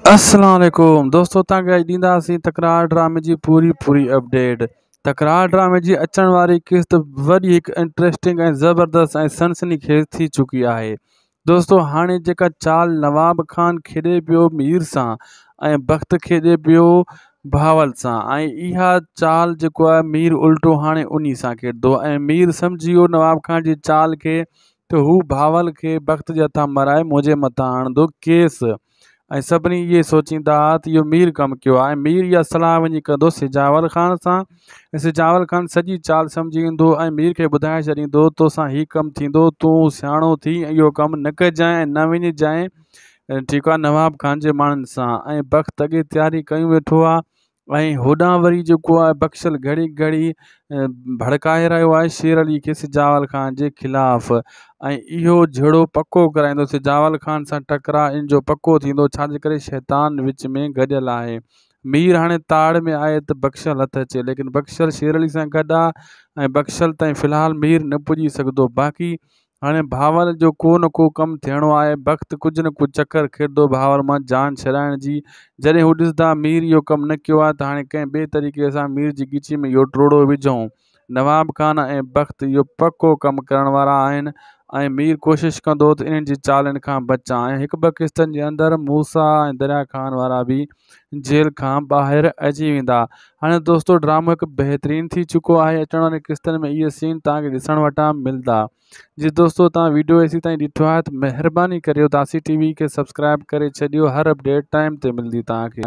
अस्सलाम वालेकुम दोस्तों, तव्हांखे अॼु ॾींदासीं तकरार ड्रामे जी पूरी अपडेट। तकरार ड्रामे जी अचण वारी किस्त वरी हिकु इंट्रस्टिंग ऐं ज़बरदस्त ऐं सनसनीखेज़ थी चुकी आहे। दोस्तों, हाणे जेका चाल नवाब खान खेॾे पियो मीर सां ऐं बख़्त खेॾे पियो भावल सां, ऐं इहा चाल जेको आहे मीर उल्टो हाणे उन्ही सां खेॾंदो ऐं मीर सम्झी वियो नवाब खान जी चाल खे त हू भावल खे बख़्त जे हथां मराए मुंहिंजे मथां आणंदो केस। ऐं सभिनी इहे सोचींदा हुआ त इहो मीर कमु कयो आहे। मीर इहा सलाह वञी कंदो सिजावल ख़ान सां ऐं सिजावल ख़ान सॼी चाल सम्झी वेंदो ऐं मीर खे ॿुधाए छॾींदो तोसां हीउ कमु थींदो, तूं सियाणो थी ऐं इहो कमु न कजांइ ऐं न वञिजांइ, ठीकु आहे, नवाब खान जे माण्हुनि सां। ऐं वक़्तु अॻे तयारी कयूं वेठो आहे ऐं होॾां वरी जेको आहे बख़्शल घड़ी घड़ी भड़काए रहियो आहे शेर अली खे सिजावल ख़ान जे ख़िलाफ़। ऐं इहो झड़ो पको कराईंदो सिजावल ख़ान सां टकरा इन जो पको थींदो, छाजे करे शैतान विच में गॾियल आहे। मीर हाणे ताड़ में आहे त बख़्शल हथु अचे, लेकिन बख़्शल शेर अली सां गॾु आहे ऐं बख़्शल ताईं फ़िलहालु मीर न पुॼी सघंदो। बाक़ी हाणे भावल जो को न को कमु थियणो आहे। वक़्तु कुझु न कुझु चकर खेॾंदो भावल मां जान छॾाइण जी। जॾहिं हू ॾिसंदा मीर इहो कमु न कयो आहे त हाणे कंहिं ॿिए तरीक़े सां मीर जी ॻिची में इहो ट्रोड़ो विझूं। नवाब खान ऐं वक़्तु इहो पको कमु करण वारा आहिनि ऐं मीर कोशिशि कंदो त इन्हनि जी चालनि खां बचां। ऐं हिकु ॿ किस्तनि जे अंदरि मूसा ऐं दरिया खान वारा बि जेल खां ॿाहिरि अची वेंदा। हाणे दोस्तों, ड्रामो हिकु बहितरीनु थी चुको आहे। अचण वारी किस्तनि में इहे सीन तव्हांखे ॾिसण वटां मिलंदा। जी दोस्तों, तव्हां वीडियो एसी ताईं ॾिठो आहे त महिरबानी करे दासी टीवी खे सब्सक्राइब करे छॾियो। हर अपडेट टाइम ते मिलंदी तव्हांखे।